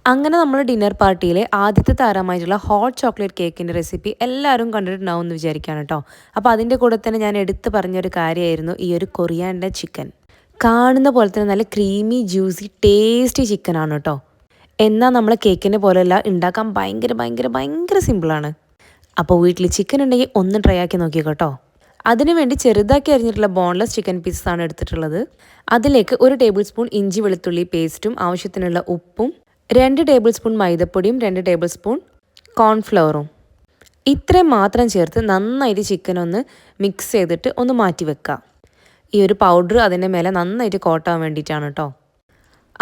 അങ്ങനെ നമ്മൾ ഡിന്നർ പാർട്ടിയിലെ ആദ്യത്തെ താരമായിട്ടുള്ള ഹോട്ട് ചോക്ലേറ്റ് കേക്കിൻ്റെ റെസിപ്പി എല്ലാവരും കണ്ടിട്ടുണ്ടാവും എന്ന് വിചാരിക്കുകയാണ് കേട്ടോ. അപ്പോൾ അതിൻ്റെ കൂടെ തന്നെ ഞാൻ എടുത്തു പറഞ്ഞൊരു കാര്യമായിരുന്നു ഈ ഒരു കൊറിയാണ്ടർ ചിക്കൻ. കാണുന്ന പോലെ തന്നെ നല്ല ക്രീമി ജ്യൂസി ടേസ്റ്റി ചിക്കനാണ് കേട്ടോ. എന്നാൽ നമ്മളെ കേക്കിൻ്റെ പോലെയല്ല, ഉണ്ടാക്കാൻ ഭയങ്കര ഭയങ്കര ഭയങ്കര സിമ്പിളാണ്. അപ്പോൾ വീട്ടിൽ ചിക്കൻ ഉണ്ടെങ്കിൽ ഒന്ന് ട്രൈ ആക്കി നോക്കിയോ കേട്ടോ. അതിനുവേണ്ടി ചെറുതാക്കി അരിഞ്ഞിട്ടുള്ള ബോൺലെസ് ചിക്കൻ പീസാണ് എടുത്തിട്ടുള്ളത്. അതിലേക്ക് 1 ടേബിൾ സ്പൂൺ ഇഞ്ചി വെളുത്തുള്ളി പേസ്റ്റും ആവശ്യത്തിനുള്ള ഉപ്പും 2 ടേബിൾ സ്പൂൺ മൈദപ്പൊടിയും 2 ടേബിൾ സ്പൂൺ കോൺഫ്ലവറും ഇത്രയും മാത്രം ചേർത്ത് നന്നായിട്ട് ചിക്കൻ ഒന്ന് മിക്സ് ചെയ്തിട്ട് ഒന്ന് മാറ്റി വെക്കാം. ഈ ഒരു പൗഡർ അതിൻ്റെ മേലെ നന്നായിട്ട് കോട്ടാൻ വേണ്ടിയിട്ടാണ് കേട്ടോ.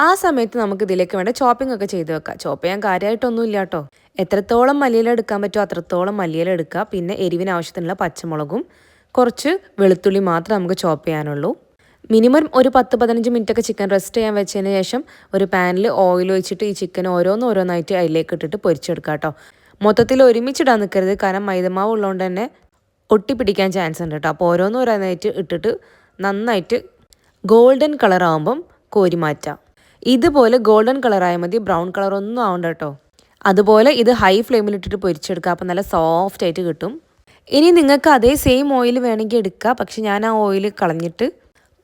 ആ സമയത്ത് നമുക്ക് ഇതിലേക്ക് വേണ്ട ചോപ്പിംഗ് ഒക്കെ ചെയ്ത് വെക്കാം. ചോപ്പ് ചെയ്യാൻ കാര്യമായിട്ടൊന്നും ഇല്ല കേട്ടോ. എത്രത്തോളം മല്ലിയില എടുക്കാൻ പറ്റുമോ അത്രത്തോളം മല്ലിയില എടുക്കുക. പിന്നെ എരിവിന് ആവശ്യത്തിനുള്ള പച്ചമുളകും കുറച്ച് വെളുത്തുള്ളി മാത്രമേ നമുക്ക് ചോപ്പ് ചെയ്യാനുള്ളൂ. മിനിമം ഒരു 10-15 മിനിറ്റൊക്കെ ചിക്കൻ റെസ്റ്റ് ചെയ്യാൻ വെച്ചതിന് ശേഷം ഒരു പാനിൽ ഓയിൽ ഒഴിച്ചിട്ട് ഈ ചിക്കൻ ഓരോന്നായിട്ട് അതിലേക്ക് ഇട്ടിട്ട് പൊരിച്ചെടുക്കുക കേട്ടോ. മൊത്തത്തിൽ ഒരുമിച്ചിടാൻ നിൽക്കരുത്, കാരണം മൈദമാവ് ഉള്ളതുകൊണ്ട് തന്നെ ഒട്ടിപ്പിടിക്കാൻ ചാൻസ് ഉണ്ട് കേട്ടോ. അപ്പോൾ ഓരോന്നായിട്ട് ഇട്ടിട്ട് നന്നായിട്ട് ഗോൾഡൻ കളറാകുമ്പം കോരി മാറ്റാം. ഇതുപോലെ ഗോൾഡൻ കളറായാൽ മതി, ബ്രൗൺ കളറൊന്നും ആവണ്ട കേട്ടോ. അതുപോലെ ഇത് ഹൈ ഫ്ലെയിമിലിട്ടിട്ട് പൊരിച്ചെടുക്കുക. അപ്പോൾ നല്ല സോഫ്റ്റ് ആയിട്ട് കിട്ടും. ഇനി നിങ്ങൾക്ക് അതേ സെയിം ഓയിൽ വേണമെങ്കിൽ എടുക്കുക. പക്ഷെ ഞാൻ ആ ഓയിൽ കളഞ്ഞിട്ട്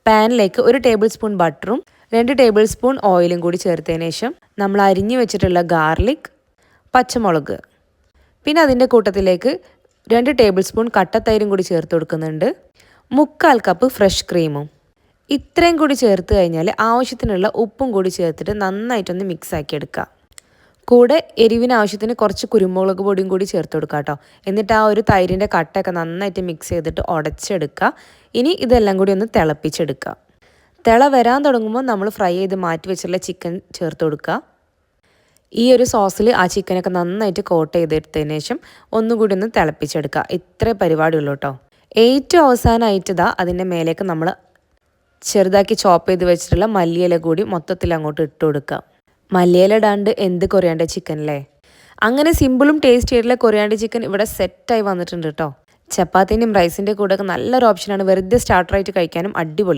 പാനിലേക്ക് 1 ടേബിൾ സ്പൂൺ ബട്ടറും 2 ടേബിൾ സ്പൂൺ ഓയിലും കൂടി ചേർത്തതിന് ശേഷം നമ്മൾ അരിഞ്ഞു വെച്ചിട്ടുള്ള ഗാർലിക്, പച്ചമുളക്, പിന്നെ അതിൻ്റെ കൂട്ടത്തിലേക്ക് 2 ടേബിൾ സ്പൂൺ കട്ടത്തൈരും കൂടി ചേർത്ത് കൊടുക്കുന്നുണ്ട്. 1/4 കപ്പ് ഫ്രഷ് ക്രീമും ഇത്രയും കൂടി ചേർത്ത് കഴിഞ്ഞാൽ ആവശ്യത്തിനുള്ള ഉപ്പും കൂടി ചേർത്തിട്ട് നന്നായിട്ടൊന്ന് മിക്സ് ആക്കി എടുക്കുക. കൂടെ എരിവിന് ആവശ്യത്തിന് കുറച്ച് കുരുമുളക് പൊടിയും കൂടി ചേർത്ത് കൊടുക്കുക കേട്ടോ. എന്നിട്ട് ആ ഒരു തൈരിൻ്റെ കട്ടയൊക്കെ നന്നായിട്ട് മിക്സ് ചെയ്തിട്ട് ഉടച്ചെടുക്കുക. ഇനി ഇതെല്ലാം കൂടി ഒന്ന് തിളപ്പിച്ചെടുക്കുക. തിള വരാൻ തുടങ്ങുമ്പോൾ നമ്മൾ ഫ്രൈ ചെയ്ത് മാറ്റി വെച്ചിട്ടുള്ള ചിക്കൻ ചേർത്ത് കൊടുക്കുക. ഈ ഒരു സോസിൽ ആ ചിക്കനൊക്കെ നന്നായിട്ട് കോട്ട് ചെയ്തെടുത്തതിന് ശേഷം ഒന്നുകൂടി ഒന്ന് തിളപ്പിച്ചെടുക്കുക. ഇത്രേ പരിപാടിയുള്ളൂ കേട്ടോ. ഏറ്റവും അവസാനമായിട്ട് അതിൻ്റെ മേലേക്ക് നമ്മൾ ചെറുതാക്കി ചോപ്പ് ചെയ്ത് വെച്ചിട്ടുള്ള മല്ലിയില കൂടി മൊത്തത്തിൽ അങ്ങോട്ട് ഇട്ട് കൊടുക്കുക. മല്ലിയില ഇടാണ്ട് എന്ത് കൊറിയാണ്ടർ ചിക്കൻ അല്ലേ. അങ്ങനെ സിമ്പിളും ടേസ്റ്റി ആയിട്ടുള്ള കൊറിയാണ്ടർ ചിക്കൻ ഇവിടെ സെറ്റായി വന്നിട്ടുണ്ട് കേട്ടോ. ചപ്പാത്തിൻ്റെയും റൈസിൻ്റെ കൂടെ ഒക്കെ നല്ലൊരു ഓപ്ഷനാണ്. വെറുതെ സ്റ്റാർട്ടറായിട്ട് കഴിക്കാനും അടിപൊളി.